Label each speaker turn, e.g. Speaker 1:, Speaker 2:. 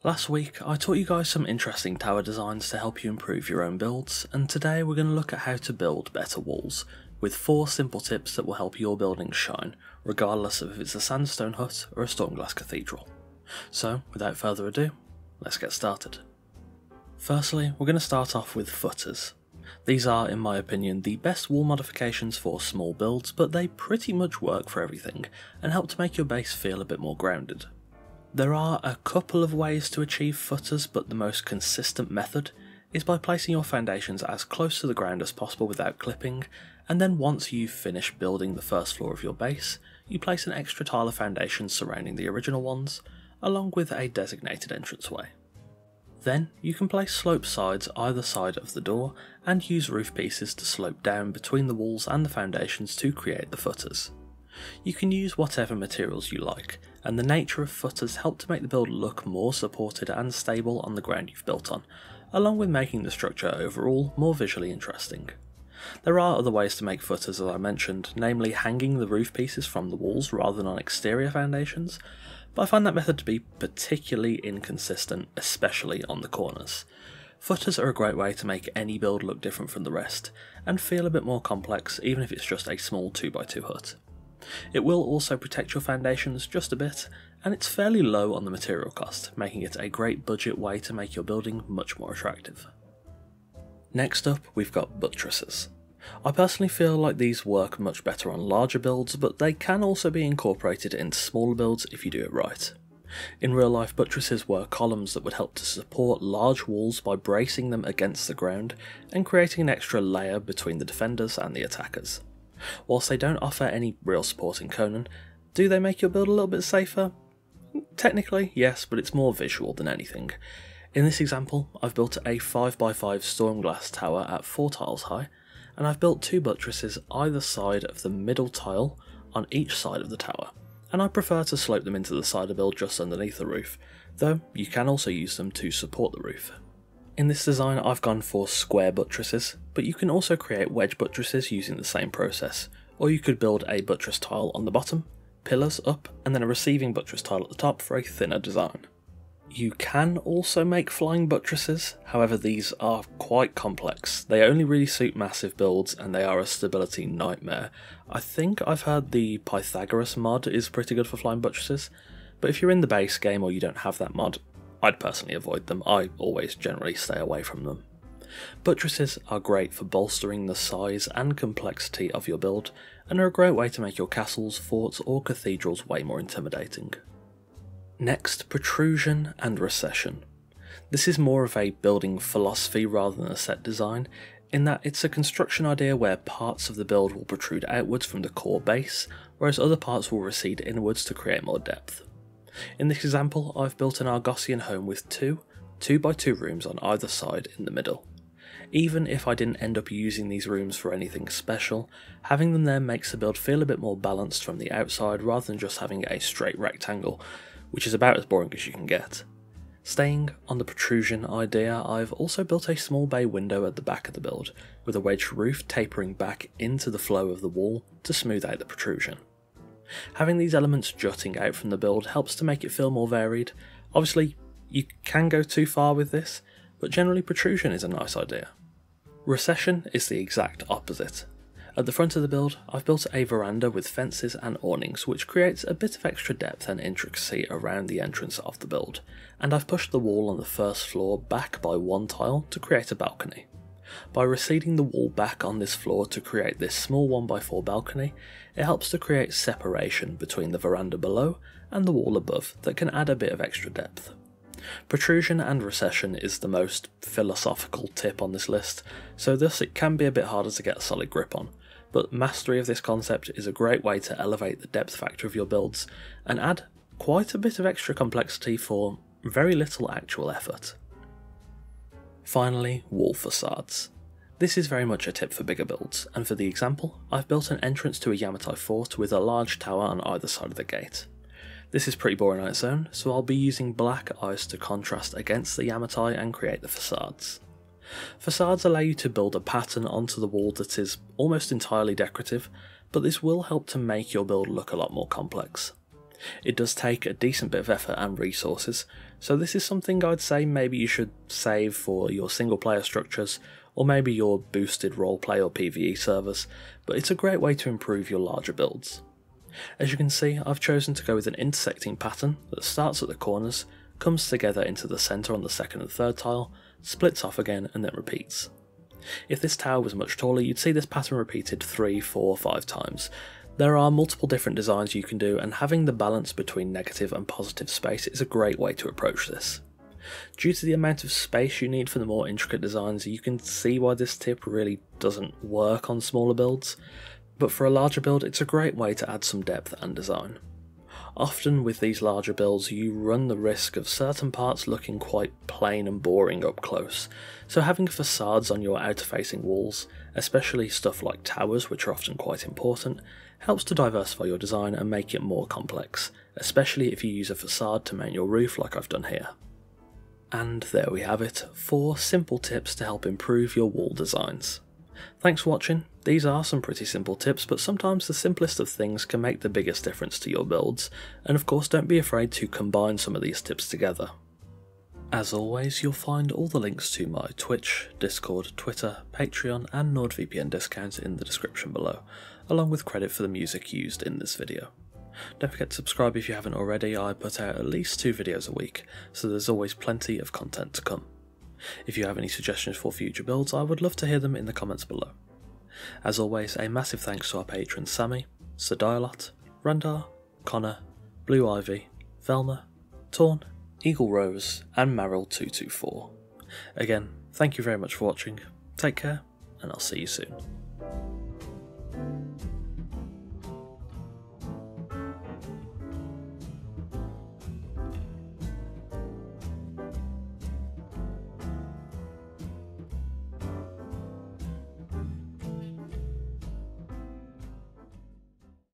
Speaker 1: Last week I taught you guys some interesting tower designs to help you improve your own builds, and today we're going to look at how to build better walls, with 4 simple tips that will help your buildings shine, regardless of if it's a sandstone hut or a Stormglass cathedral. So without further ado, let's get started. Firstly, we're going to start off with footers. These are, in my opinion, the best wall modifications for small builds, but they pretty much work for everything, and help to make your base feel a bit more grounded. There are a couple of ways to achieve footers, but the most consistent method is by placing your foundations as close to the ground as possible without clipping, and then once you've finished building the first floor of your base, you place an extra tile of foundations surrounding the original ones, along with a designated entranceway. Then you can place slope sides either side of the door and use roof pieces to slope down between the walls and the foundations to create the footers. You can use whatever materials you like, and the nature of footers help to make the build look more supported and stable on the ground you've built on, along with making the structure overall more visually interesting. There are other ways to make footers, as I mentioned, namely hanging the roof pieces from the walls rather than on exterior foundations, but I find that method to be particularly inconsistent, especially on the corners. Footers are a great way to make any build look different from the rest, and feel a bit more complex even if it's just a small 2x2 hut. It will also protect your foundations just a bit, and it's fairly low on the material cost, making it a great budget way to make your building much more attractive. Next up, we've got buttresses. I personally feel like these work much better on larger builds, but they can also be incorporated into smaller builds if you do it right. In real life, buttresses were columns that would help to support large walls by bracing them against the ground and creating an extra layer between the defenders and the attackers. Whilst they don't offer any real support in Conan, do they make your build a little bit safer? Technically, yes, but it's more visual than anything. In this example, I've built a 5x5 Stormglass tower at 4 tiles high, and I've built 2 buttresses either side of the middle tile on each side of the tower, and I prefer to slope them into the cider build just underneath the roof, though you can also use them to support the roof. In this design I've gone for square buttresses, but you can also create wedge buttresses using the same process, or you could build a buttress tile on the bottom, pillars up, and then a receiving buttress tile at the top for a thinner design. You can also make flying buttresses, however these are quite complex. They only really suit massive builds and they are a stability nightmare. I think I've heard the Pythagoras mod is pretty good for flying buttresses, but if you're in the base game or you don't have that mod, I'd personally avoid them. I always generally stay away from them. Buttresses are great for bolstering the size and complexity of your build, and are a great way to make your castles, forts or cathedrals way more intimidating. Next, Protrusion and Recession. This is more of a building philosophy rather than a set design, in that it's a construction idea where parts of the build will protrude outwards from the core base, whereas other parts will recede inwards to create more depth. In this example, I've built an Argosian home with 2 2x2 rooms on either side in the middle. Even if I didn't end up using these rooms for anything special, having them there makes the build feel a bit more balanced from the outside rather than just having a straight rectangle, which is about as boring as you can get. Staying on the protrusion idea, I've also built a small bay window at the back of the build, with a wedged roof tapering back into the flow of the wall to smooth out the protrusion. Having these elements jutting out from the build helps to make it feel more varied. Obviously, you can go too far with this, but generally protrusion is a nice idea. Recession is the exact opposite. At the front of the build, I've built a veranda with fences and awnings, which creates a bit of extra depth and intricacy around the entrance of the build, and I've pushed the wall on the first floor back by 1 tile to create a balcony. By receding the wall back on this floor to create this small 1x4 balcony, it helps to create separation between the veranda below and the wall above that can add a bit of extra depth. Protrusion and recession is the most philosophical tip on this list, so thus it can be a bit harder to get a solid grip on, but mastery of this concept is a great way to elevate the depth factor of your builds and add quite a bit of extra complexity for very little actual effort. Finally, wall facades. This is very much a tip for bigger builds, and for the example, I've built an entrance to a Yamatai fort with a large tower on either side of the gate. This is pretty boring on its own, so I'll be using black ice to contrast against the Yamatai and create the facades. Facades allow you to build a pattern onto the wall that is almost entirely decorative, but this will help to make your build look a lot more complex. It does take a decent bit of effort and resources, So this is something I'd say maybe you should save for your single player structures, or maybe your boosted roleplay or PvE servers, but it's a great way to improve your larger builds. As you can see, I've chosen to go with an intersecting pattern that starts at the corners, comes together into the centre on the second and third tile, splits off again and then repeats. If this tower was much taller, you'd see this pattern repeated 3, 4, 5 times. There are multiple different designs you can do, and having the balance between negative and positive space is a great way to approach this. Due to the amount of space you need for the more intricate designs, you can see why this tip really doesn't work on smaller builds, but for a larger build it's a great way to add some depth and design. Often with these larger builds you run the risk of certain parts looking quite plain and boring up close, so having facades on your outer facing walls, especially stuff like towers which are often quite important, helps to diversify your design and make it more complex, especially if you use a facade to mount your roof like I've done here. And there we have it, 4 simple tips to help improve your wall designs. Thanks for watching. These are some pretty simple tips, but sometimes the simplest of things can make the biggest difference to your builds, and of course don't be afraid to combine some of these tips together. As always, you'll find all the links to my Twitch, Discord, Twitter, Patreon and NordVPN discounts in the description below, along with credit for the music used in this video. Don't forget to subscribe if you haven't already. I put out at least 2 videos a week, so there's always plenty of content to come. If you have any suggestions for future builds, I would love to hear them in the comments below. As always, a massive thanks to our patrons Sammy, Sir Dialot, Randar, Connor, Blue Ivy, Velma, Torn, Eagle Rose and Maril224. Again, thank you very much for watching, take care, and I'll see you soon.